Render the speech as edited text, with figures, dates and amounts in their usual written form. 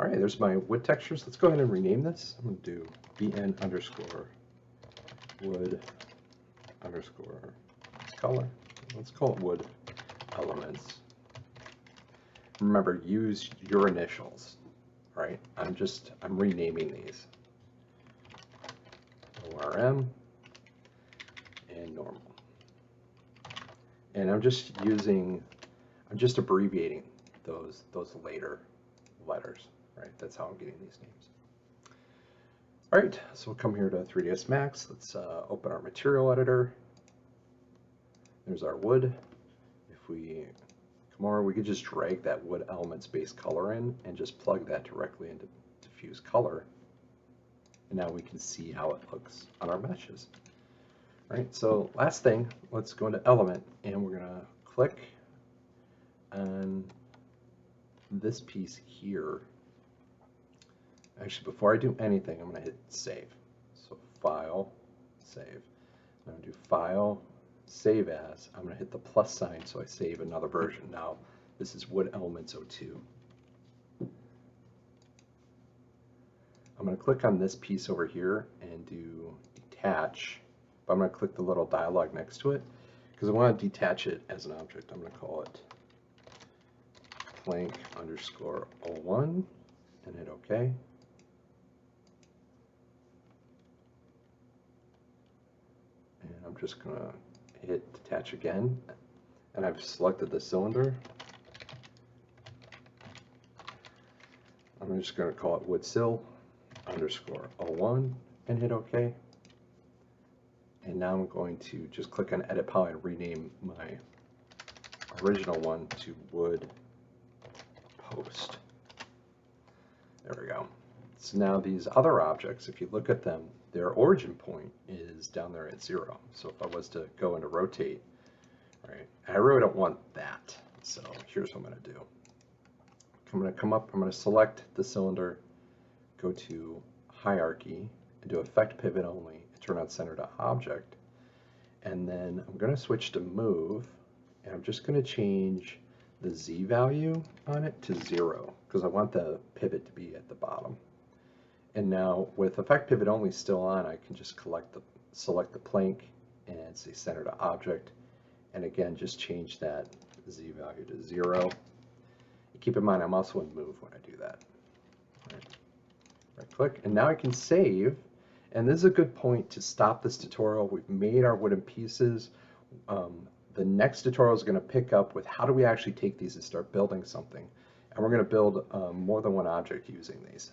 All right, there's my wood textures. Let's go ahead and rename this. I'm going to do bn underscore wood underscore color. Let's call it wood elements. Remember, use your initials, right? I'm renaming these. ORM and normal. And I'm just abbreviating those later letters, right? That's how I'm getting these names. All right, so we'll come here to 3ds Max. Let's open our material editor. There's our wood. If we come over, we could just drag that wood elements base color in and just plug that directly into diffuse color. And now we can see how it looks on our meshes. All right, so last thing, let's go into element and we're gonna click on this piece here. Actually, before I do anything, I'm gonna hit save. So file, save. I'm gonna do file, save as. I'm gonna hit the plus sign so I save another version. Now, this is Wood Elements 02. I'm gonna click on this piece over here and do detach. But I'm going to click the little dialog next to it because I want to detach it as an object. I'm going to call it plank underscore 01 and hit OK. And I'm just going to hit detach again. And I've selected the cylinder. I'm just going to call it wood sill underscore 01 and hit OK. And now I'm going to just click on Edit Poly and rename my original one to Wood Post. There we go. So now these other objects, if you look at them, their origin point is down there at 0. So if I was to go into rotate, right, I really don't want that. So here's what I'm going to do. I'm going to come up, I'm going to select the cylinder, go to Hierarchy, and do Effect Pivot Only. Turn on center to object, and then I'm going to switch to move, and I'm just going to change the Z value on it to 0 because I want the pivot to be at the bottom. And now with effect pivot only still on, I can just select the plank and say center to object, and again just change that Z value to 0. And keep in mind I'm also in move when I do that. Right click, and now I can save. And this is a good point to stop this tutorial. We've made our wooden pieces. The next tutorial is going to pick up with how do we actually take these and start building something. And we're going to build more than one object using these.